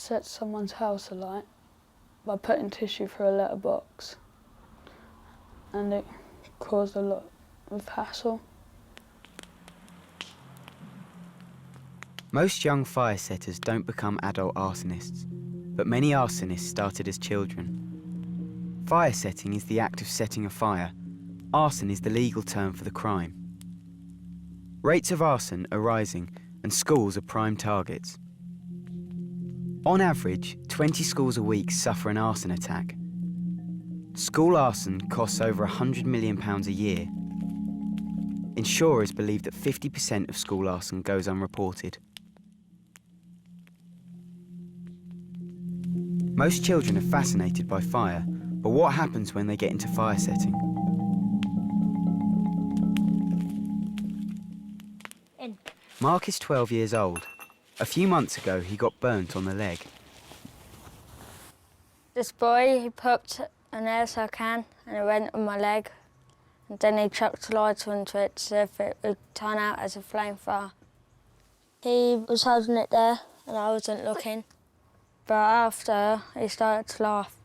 set someone's house alight by putting tissue through a letterbox, and it caused a lot of hassle. Most young fire setters don't become adult arsonists, but many arsonists started as children. Fire setting is the act of setting a fire. Arson is the legal term for the crime. Rates of arson are rising, and schools are prime targets. On average, 20 schools a week suffer an arson attack. School arson costs over £100 million a year. Insurers believe that 50% of school arson goes unreported. Most children are fascinated by fire, but what happens when they get into fire setting? Mark is 12 years old. A few months ago, he got burnt on the leg. This boy, he poked an aerosol can and it went on my leg. And then he chucked a lighter into it to see if it would turn out as a flame fire. He was holding it there and I wasn't looking. But after, he started to laugh.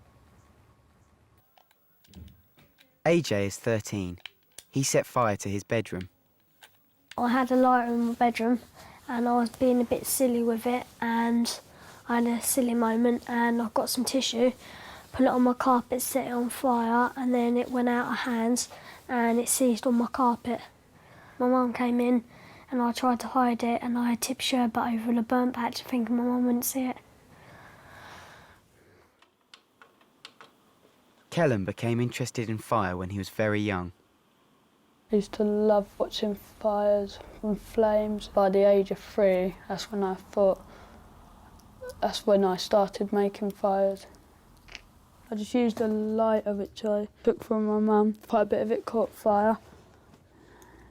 AJ is 13. He set fire to his bedroom. I had a lighter in my bedroom and I was being a bit silly with it, and I had a silly moment and I got some tissue, put it on my carpet, set it on fire, and then it went out of hands and it seized on my carpet. My mum came in and I tried to hide it and I tipped sherbet over the burnt patch thinking my mum wouldn't see it. Kellen became interested in fire when he was very young. I used to love watching fires and flames. By the age of 3, that's when I started making fires. I just used a lighter which I took from my mum. Quite a bit of it caught fire.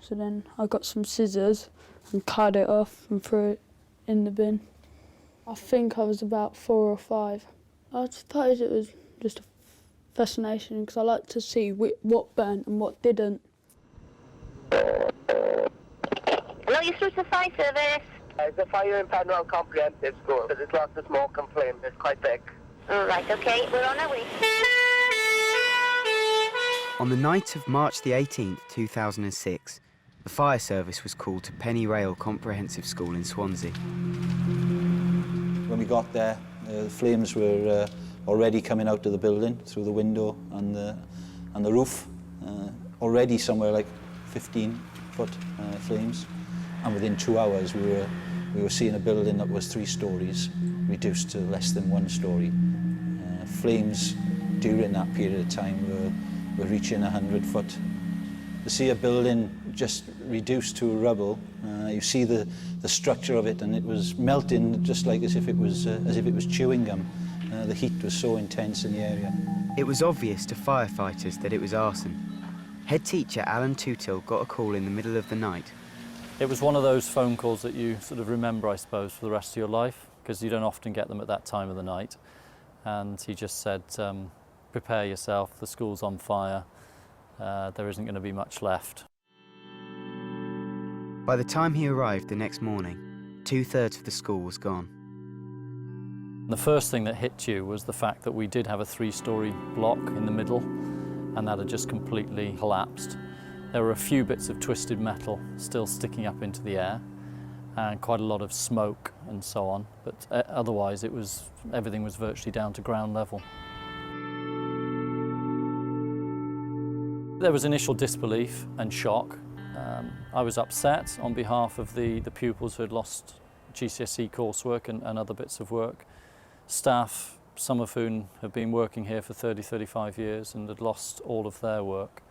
So then I got some scissors and cut it off and threw it in the bin. I think I was about 4 or 5. I suppose it was just a fascination because I like to see what burnt and what didn't. Hello, you're through to Firesetters. There's a fire in Penrose Comprehensive School. There's lots of smoke and flame. It's quite big. All right, OK, we're on our way. On the night of March the 18th, 2006, the fire service was called to Penny Rail Comprehensive School in Swansea. When we got there, the flames were already coming out of the building through the window and the roof. Already somewhere like 15-foot flames, and within 2 hours we were seeing a building that was 3 stories reduced to less than 1 story. Flames during that period of time were reaching 100 foot. To see a building just reduced to rubble, you see the structure of it, and it was melting just like as if it was chewing gum. The heat was so intense in the area. It was obvious to firefighters that it was arson. Head teacher Alan Tutil got a call in the middle of the night. It was one of those phone calls that you sort of remember, I suppose, for the rest of your life, because you don't often get them at that time of the night. And he just said, prepare yourself, the school's on fire, there isn't going to be much left. By the time he arrived the next morning, 2/3 of the school was gone. The first thing that hit you was the fact that we did have a 3-story block in the middle, and that had just completely collapsed. There were a few bits of twisted metal still sticking up into the air, and quite a lot of smoke and so on, but otherwise everything was virtually down to ground level. There was initial disbelief and shock. I was upset on behalf of the pupils who had lost GCSE coursework and other bits of work. Staff, some of whom have been working here for 30, 35 years and had lost all of their work.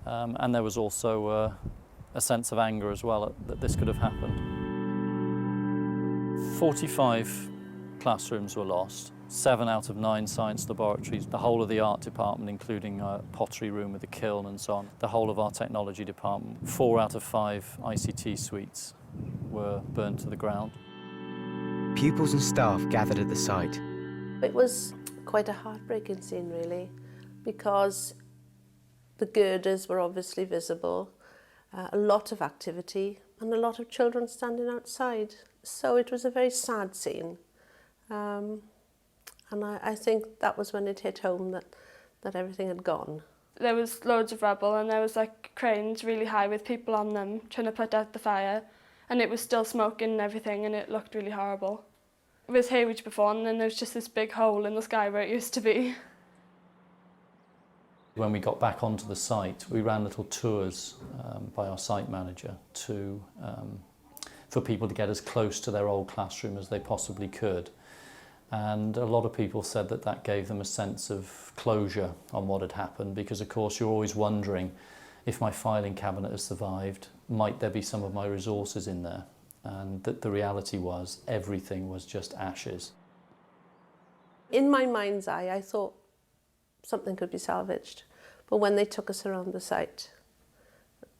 And there was also a sense of anger as well that this could have happened. 45 classrooms were lost, 7 out of 9 science laboratories, the whole of the art department, including a pottery room with a kiln and so on, the whole of our technology department. 4 out of 5 ICT suites were burnt to the ground. Pupils and staff gathered at the site. It was quite a heartbreaking scene, really, because the girders were obviously visible, a lot of activity and a lot of children standing outside. So it was a very sad scene. And I think that was when it hit home that everything had gone. There was loads of rubble and there was like cranes really high with people on them trying to put out the fire, and it was still smoking and everything, and it looked really horrible. It was huge before, and then there was just this big hole in the sky where it used to be. When we got back onto the site, we ran little tours by our site manager for people to get as close to their old classroom as they possibly could. And a lot of people said that that gave them a sense of closure on what had happened, because of course you're always wondering, if my filing cabinet has survived, might there be some of my resources in there? And that the reality was everything was just ashes. In my mind's eye, I thought something could be salvaged. But when they took us around the site,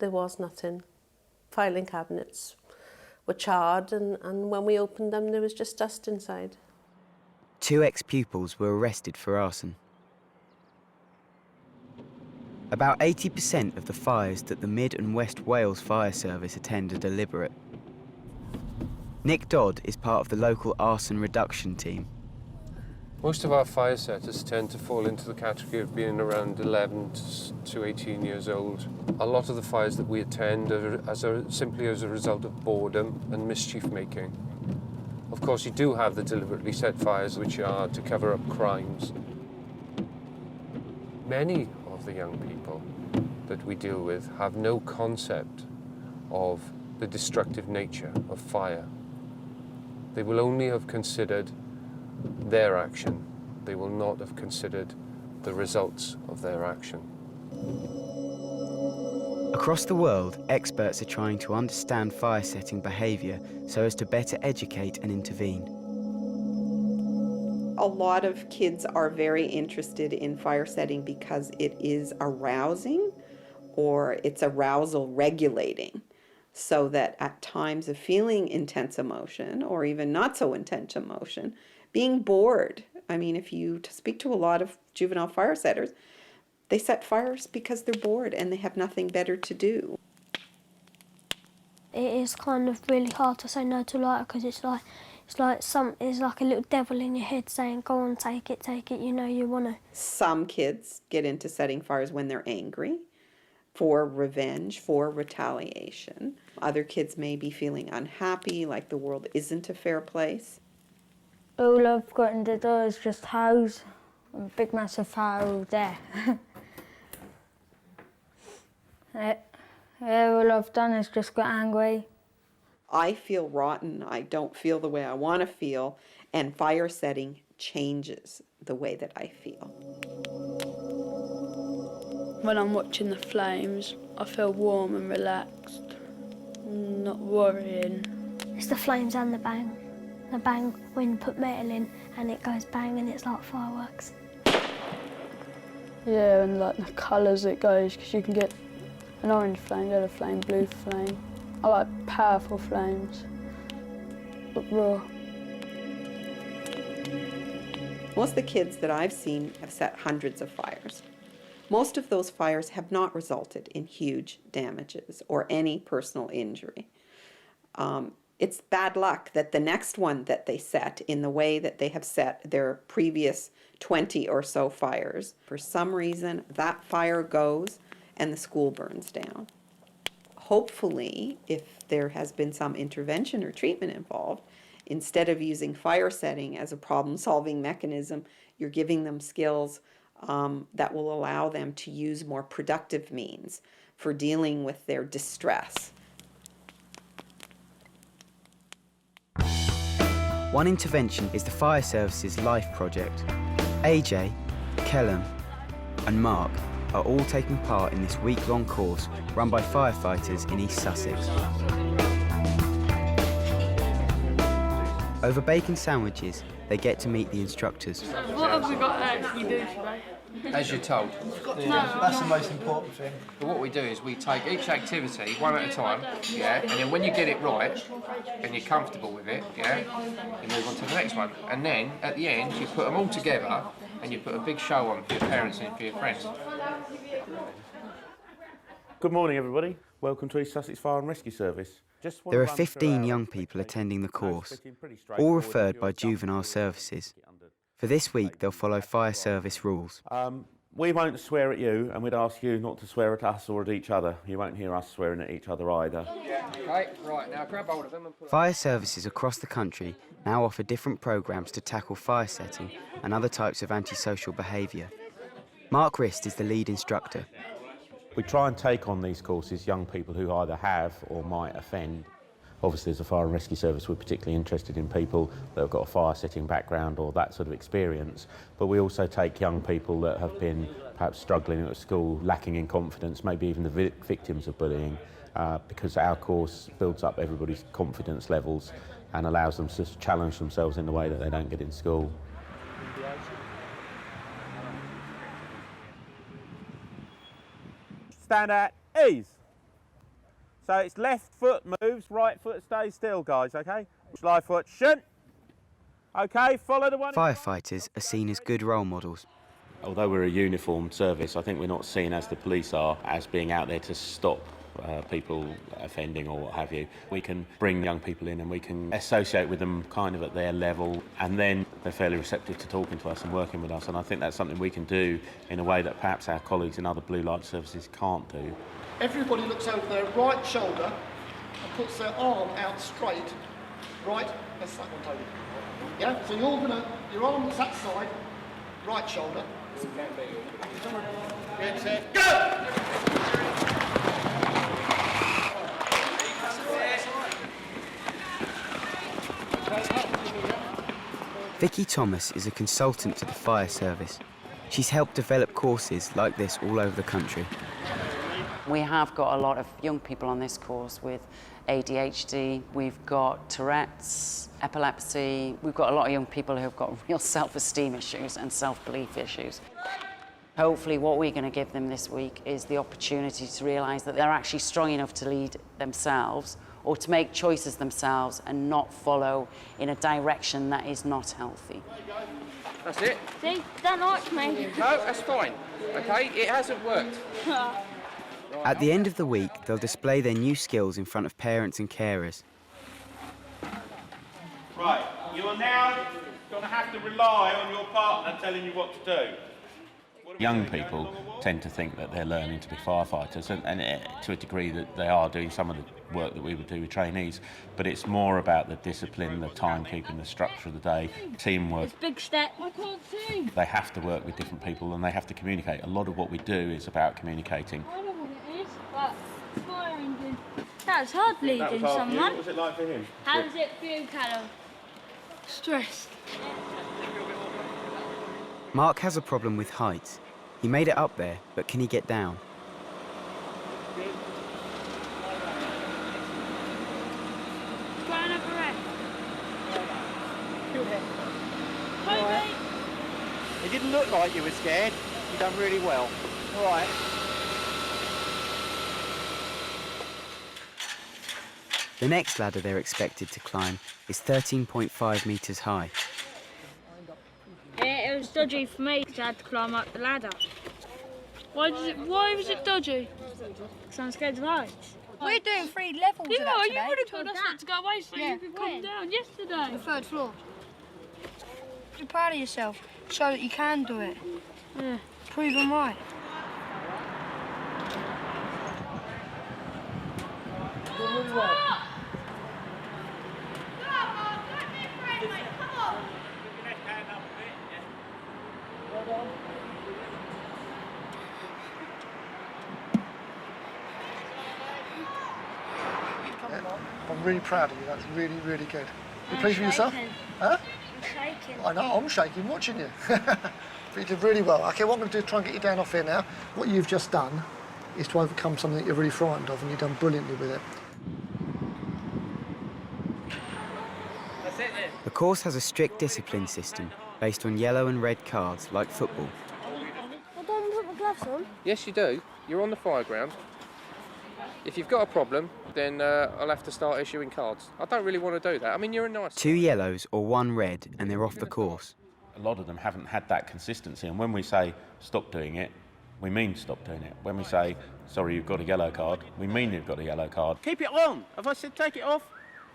there was nothing. Filing cabinets were charred, and when we opened them, there was just dust inside. 2 ex-pupils were arrested for arson. About 80% of the fires that the Mid and West Wales Fire Service attend are deliberate. Nick Dodd is part of the local arson reduction team. Most of our firesetters tend to fall into the category of being around 11 to 18 years old. A lot of the fires that we attend are simply as a result of boredom and mischief making. Of course, you do have the deliberately set fires, which are to cover up crimes. Many of the young people that we deal with have no concept of the destructive nature of fire. They will only have considered their action. They will not have considered the results of their action. Across the world, experts are trying to understand fire-setting behaviour so as to better educate and intervene. A lot of kids are very interested in fire setting because it is arousing, or it's arousal regulating, so that at times of feeling intense emotion or even not so intense emotion, being bored. I mean, if you speak to a lot of juvenile fire setters, they set fires because they're bored and they have nothing better to do. It is kind of really hard to say no to lighter, because it's like a little devil in your head saying, go on, take it, you know you want to. Some kids get into setting fires when they're angry, for revenge, for retaliation. Other kids may be feeling unhappy, like the world isn't a fair place. All I've got in the door is just house, a big massive fire all there. All I've done is just got angry. I feel rotten, I don't feel the way I want to feel, and fire setting changes the way that I feel. When I'm watching the flames, I feel warm and relaxed, not worrying. It's the flames and the bang. The bang when you put metal in and it goes bang and it's like fireworks. Yeah, and like the colours it goes, because you can get an orange flame, yellow flame, blue flame. I like powerful flames, but raw. Most of the kids that I've seen have set hundreds of fires. Most of those fires have not resulted in huge damages or any personal injury. It's bad luck that the next one that they set, in the way that they have set their previous 20 or so fires, for some reason that fire goes and the school burns down. Hopefully, if there has been some intervention or treatment involved, instead of using fire setting as a problem-solving mechanism, you're giving them skills that will allow them to use more productive means for dealing with their distress. One intervention is the Fire Service's Life project. AJ, Kellum and Mark are all taking part in this week-long course run by firefighters in East Sussex. Over bacon sandwiches, they get to meet the instructors. What have we got to actually do today? As you're told. That's the most important thing. But what we do is we take each activity one at a time, yeah, and then when you get it right and you're comfortable with it, yeah, you move on to the next one. And then at the end you put them all together and you put a big show on for your parents and for your friends. Good morning, everybody. Welcome to East Sussex Fire and Rescue Service. There are 15 young people attending the course, all referred by juvenile services. For this week, they'll follow fire service rules. We won't swear at you, and we'd ask you not to swear at us or at each other. You won't hear us swearing at each other either. Okay, right, now grab hold of them and put Fire services across the country now offer different programmes to tackle fire setting and other types of antisocial behaviour. Mark Rist is the lead instructor. We try and take on these courses young people who either have or might offend. Obviously, as a fire and rescue service, we're particularly interested in people that have got a fire setting background or that sort of experience, but we also take young people that have been perhaps struggling at school, lacking in confidence, maybe even the victims of bullying, because our course builds up everybody's confidence levels and allows them to challenge themselves in a way that they don't get in school. Stand at ease. So it's left foot moves, right foot stays still, guys, okay? Slide foot, shoot. Okay, follow the one. Firefighters are seen as good role models. Although we're a uniformed service, I think we're not seen as the police are, as being out there to stop people offending or what have you. We can bring young people in and we can associate with them kind of at their level, and then they're fairly receptive to talking to us and working with us, and I think that's something we can do in a way that perhaps our colleagues in other blue light services can't do. Everybody looks over their right shoulder and puts their arm out straight. Right? That's that one, Toby. Yeah? So your arm's that side, right shoulder. Get set, go! Vicky Thomas is a consultant to the fire service. She's helped develop courses like this all over the country. We have got a lot of young people on this course with ADHD, we've got Tourette's, epilepsy, we've got a lot of young people who have got real self-esteem issues and self-belief issues. Hopefully what we're going to give them this week is the opportunity to realise that they're actually strong enough to lead themselves or to make choices themselves and not follow in a direction that is not healthy. That's it. See, don't like me. No, that's fine. Okay, it hasn't worked. At the end of the week, they'll display their new skills in front of parents and carers. Right, you are now going to have to rely on your partner telling you what to do. Young people tend to think that they're learning to be firefighters, and to a degree that they are doing some of the work that we would do with trainees, but it's more about the discipline, the timekeeping, the structure of the day, teamwork. It's a big step. I can't see. They have to work with different people and they have to communicate. A lot of what we do is about communicating. I know what it is, but it's fire engine. That's hard leading someone. What was it like for him? How does it feel, Callum? Stressed. Mark has a problem with heights. He made it up there, but can he get down? It didn't look like you were scared. You've done really well. All right. The next ladder they're expected to climb is 13.5 metres high. It was dodgy for me because I had to climb up the ladder. Why was it dodgy? Because I'm scared of heights. We're doing 3 levels of that today. You would have told us not to go away so you could come down yesterday. The 3rd floor. Be proud of yourself. Show that you can do it. Yeah. Prove them right. I'm really proud of you. That's really, really good. You pleased with yourself? Huh? I'm shaking. I know, I'm shaking watching you. But you did really well. Okay, what I'm going to do is try and get you down off here now. What you've just done is to overcome something that you're really frightened of, and you've done brilliantly with it. The course has a strict discipline system based on yellow and red cards like football. I don't put my gloves on. Yes, you do. You're on the fire ground. If you've got a problem, then I'll have to start issuing cards. I don't really want to do that. I mean, you're a nice... 2 yellows or 1 red and they're off the course. A lot of them haven't had that consistency, and when we say stop doing it, we mean stop doing it. When we say, sorry, you've got a yellow card, we mean you've got a yellow card. Keep it on. Have I said take it off?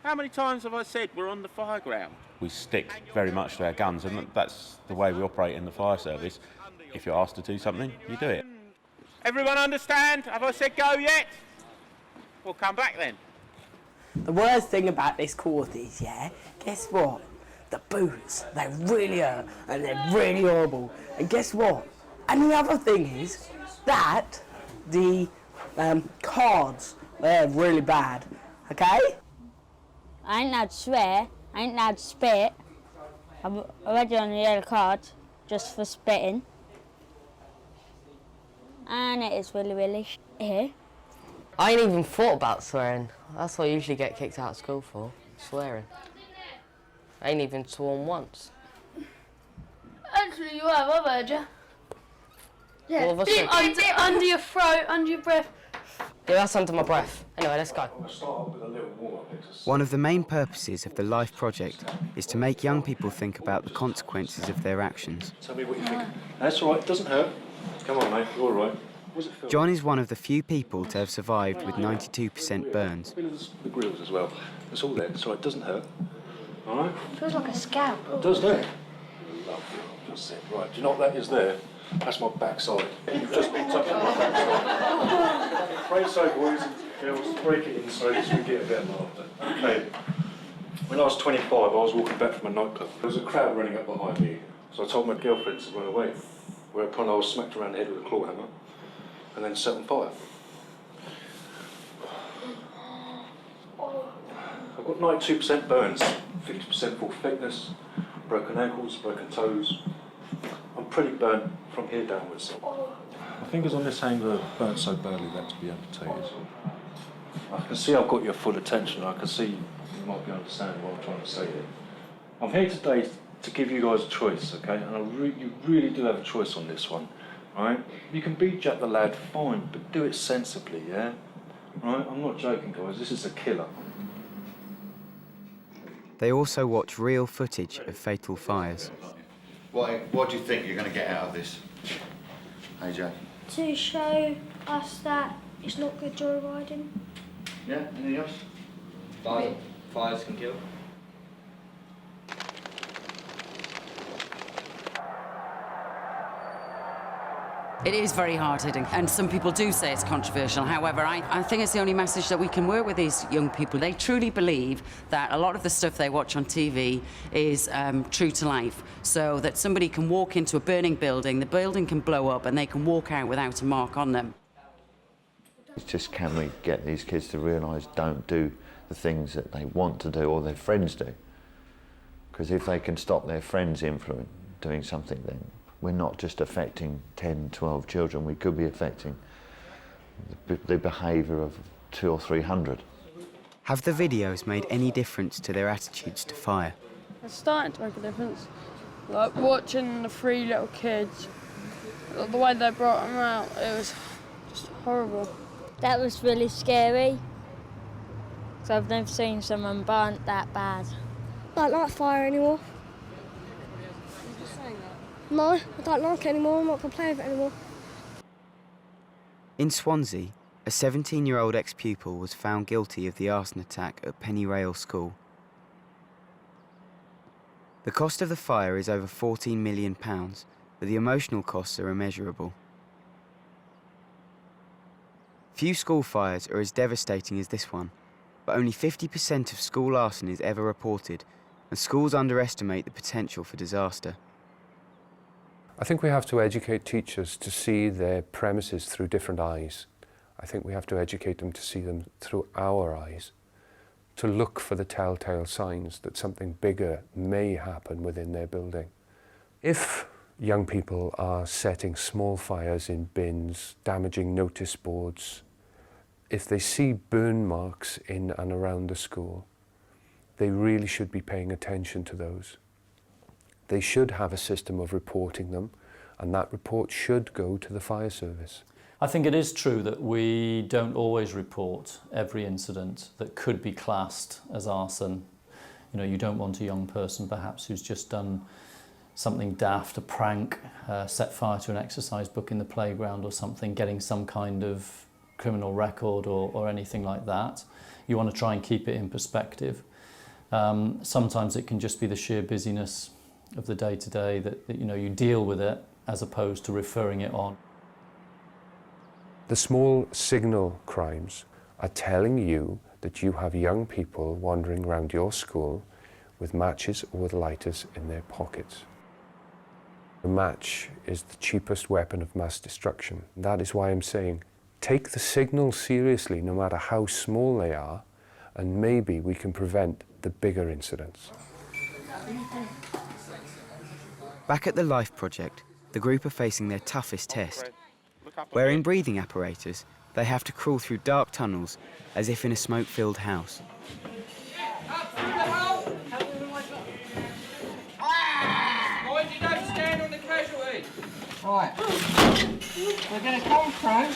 How many times have I said we're on the fire ground? We stick very much to our guns, and that's the way we operate in the fire service. If you're asked to do something, you do it. Everyone understand? Have I said go yet? We'll come back then. The worst thing about this course is, yeah, guess what? The boots, they really hurt and they're really horrible. And guess what? And the other thing is that the cards, they're really bad, okay? I ain't allowed to swear, I ain't allowed to spit. I'm already on the yellow card just for spitting. And it is really, really here. I ain't even thought about swearing. That's what I usually get kicked out of school for, swearing. I ain't even sworn once. Actually, you have, I've heard you. Yeah, Well, deep under your throat, under your breath. Yeah, that's under my breath. Anyway, let's go. One of the main purposes of the LIFE project is to make young people think about the consequences of their actions. Tell me what you think. That's all right, it doesn't hurt. Come on, mate, you're all right. John is one of the few people to have survived with 92% burns. The grills as well. It's all there, so it doesn't hurt. All right? Feels like a scalp. It does, don't it? Lovely. That's it. Right, do you know what that is there? That's my backside. You've just been touching my backside. Pray so, boys and girls. Break it in so we get a bit of laughter. Okay. When I was 25, I was walking back from a nightclub. There was a crowd running up behind me, so I told my girlfriend to run away. Whereupon I was smacked around the head with a claw hammer and then set on fire. I've got 92% burns, 50% full thickness, broken ankles, broken toes. I'm pretty burnt from here downwards. My fingers on this hand are burnt so badly they have to be amputated. I can see I've got your full attention. I can see you might be understanding what I'm trying to say here. I'm here today to give you guys a choice, okay? And you really do have a choice on this one, right? You can beat Jack the lad, fine, but do it sensibly, yeah? Right? I'm not joking, guys. This is a killer. They also watch real footage of fatal fires. What do you think you're going to get out of this, AJ? To show us that it's not good joyriding. Yeah, anything else? Fires can kill. It is very hard-hitting, and some people do say it's controversial. However, I think it's the only message that we can work with these young people. They truly believe that a lot of the stuff they watch on TV is true to life, so that somebody can walk into a burning building, the building can blow up, and they can walk out without a mark on them. It's just, can we get these kids to realise don't do the things that they want to do or their friends do? Because if they can stop their friends' influence doing something, then we're not just affecting 10, 12 children, we could be affecting the behaviour of 200 or 300. Have the videos made any difference to their attitudes to fire? It's starting to make a difference. Like watching the 3 little kids, the way they brought them out, it was just horrible. That was really scary. So I've never seen someone burnt that bad. I don't like fire anymore. No, I don't like it anymore. I'm not going to play with it anymore. In Swansea, a 17-year-old ex-pupil was found guilty of the arson attack at Penny Rail School. The cost of the fire is over £14 million, but the emotional costs are immeasurable. Few school fires are as devastating as this one, but only 50% of school arson is ever reported, and schools underestimate the potential for disaster. I think we have to educate teachers to see their premises through different eyes. I think we have to educate them to see them through our eyes, to look for the telltale signs that something bigger may happen within their building. If young people are setting small fires in bins, damaging notice boards, if they see burn marks in and around the school, they really should be paying attention to those. They should have a system of reporting them, and that report should go to the fire service. I think it is true that we don't always report every incident that could be classed as arson. You know, you don't want a young person perhaps who's just done something daft, a prank, set fire to an exercise book in the playground or something, getting some kind of criminal record or anything like that. You want to try and keep it in perspective. Sometimes it can just be the sheer busyness of the day-to-day that you know, you deal with it as opposed to referring it on. The small signal crimes are telling you that you have young people wandering around your school with matches or with lighters in their pockets. A match is the cheapest weapon of mass destruction. That is why I'm saying, take the signals seriously, no matter how small they are, and maybe we can prevent the bigger incidents. Back at the Life Project, the group are facing their toughest test. Wearing breathing apparatus, they have to crawl through dark tunnels as if in a smoke-filled house. Mind you don't stand on the casualty. Right. We're going to come through.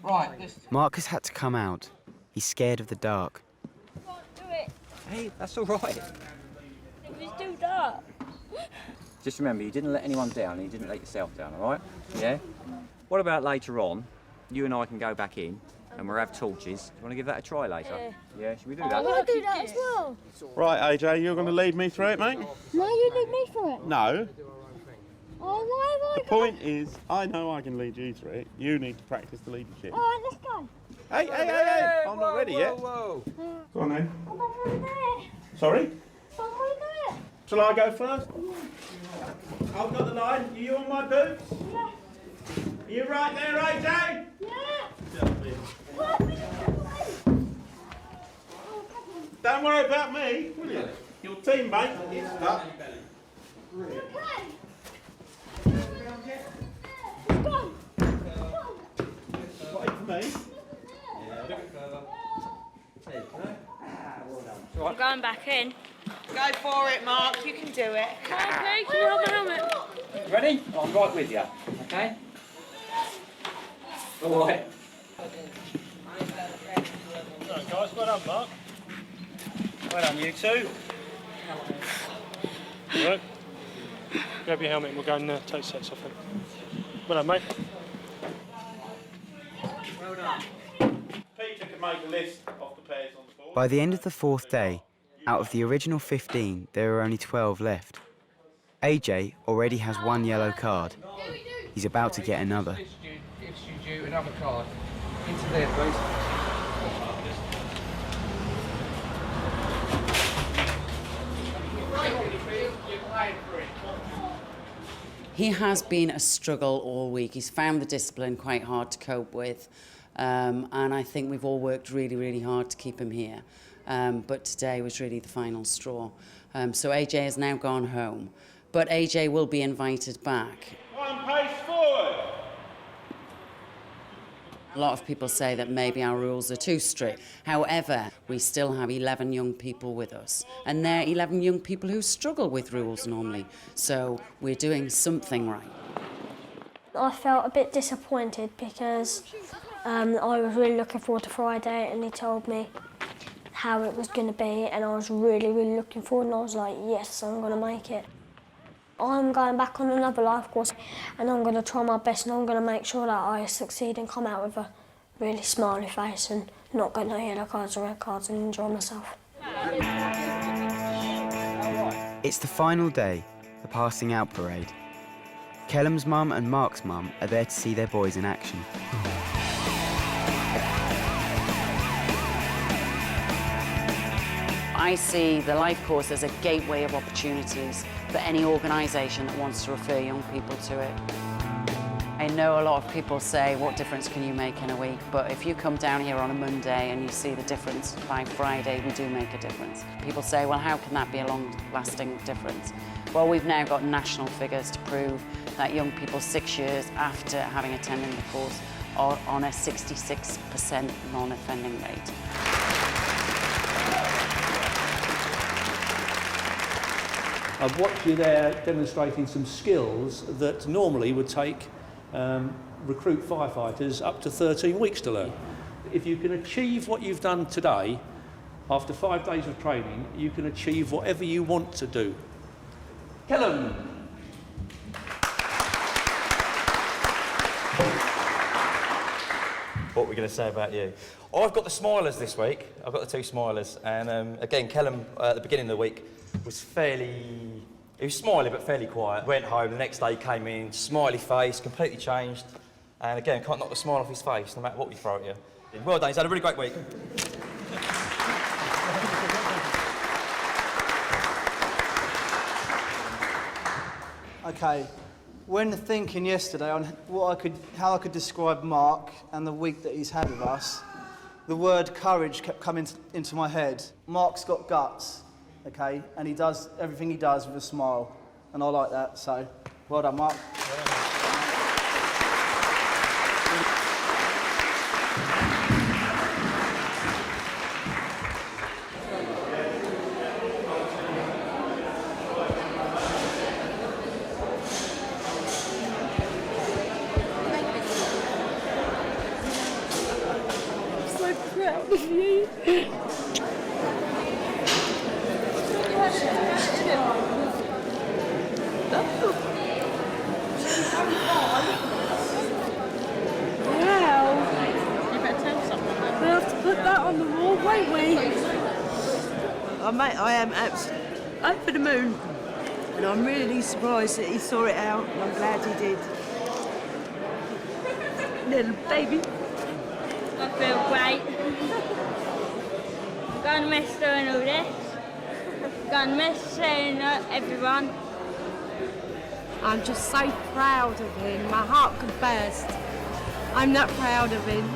Right. Mark has had to come out. He's scared of the dark. Hey, that's all right. It was too dark. Just remember, you didn't let anyone down and you didn't let yourself down, all right? Yeah? What about later on, you and I can go back in and we'll have torches. Do you want to give that a try later? Yeah, should we do that? I want to do that as well. Right, AJ, you're going to lead me through it, mate? No, you lead me through it. No. Oh, why The point is, I know I can lead you through it. You need to practice the leadership. All right, let's go. Hey, I'm not ready yet. Whoa. Go on then. I'm over there. Sorry? I'm over there. Shall I go first? I've got the line. Are you on my boots? Yeah. Are you right there, AJ? Yeah. Don't worry about me, will you? Your teammate is stuck. Okay. Wait for me. I'm going back in. Go for it, Mark. You can do it. Okay, can you hold my helmet? Ready? I'm right with you, okay? All right. Right, guys, well done, Mark. Well done, you two. All right. Grab your helmet and we'll go and take sets off it. Well done, mate. Well done. Peter can make a list of the pairs on the board. By the end of the fourth day, out of the original 15, there are only 12 left. AJ already has one yellow card. He's about to get another. Gives you another card. Into there, please. He has been a struggle all week. He's found the discipline quite hard to cope with. And I think we've all worked really, really hard to keep him here. But today was really the final straw. So AJ has now gone home. But AJ will be invited back. One pace forward. A lot of people say that maybe our rules are too strict. However, we still have 11 young people with us. And they're 11 young people who struggle with rules normally. So we're doing something right. I felt a bit disappointed because I was really looking forward to Friday and he told me how it was going to be and I was really, really looking forward and I was like, yes, I'm going to make it. I'm going back on another life course and I'm going to try my best and I'm going to make sure that I succeed and come out with a really smiley face and not get no yellow cards or red cards and enjoy myself. It's the final day, the passing out parade. Kellum's mum and Mark's mum are there to see their boys in action. I see the life course as a gateway of opportunities for any organisation that wants to refer young people to it. I know a lot of people say, what difference can you make in a week? But if you come down here on a Monday and you see the difference by Friday, we do make a difference. People say, well, how can that be a long-lasting difference? Well, we've now got national figures to prove that young people 6 years after having attended the course are on a 66% non-offending rate. I've watched you there demonstrating some skills that normally would take recruit firefighters up to 13 weeks to learn. If you can achieve what you've done today, after 5 days of training, you can achieve whatever you want to do. Kellum. What are we going to say about you? I've got the smilers this week. I've got the 2 smilers. And again, Kellum, at the beginning of the week, was he was smiley but fairly quiet. Went home, the next day came in, smiley face, completely changed. And again, can't knock the smile off his face, no matter what we throw at you. Well done, he's had a really great week. Okay, when thinking yesterday on how I could describe Mark and the week that he's had with us, the word courage kept coming into my head. Mark's got guts, okay, and he does everything he does with a smile, and I like that, so well done, Mark. Proud of you. Wow. You better tell someone. We'll have to put that on the wall, won't we? Oh, mate, I am absolutely over the moon. And I'm really surprised that he saw it out, and I'm glad he did. Little baby. I feel great. I'm going to miss doing all this. I'm going to miss seeing everyone. I'm just so proud of him. My heart could burst. I'm that proud of him.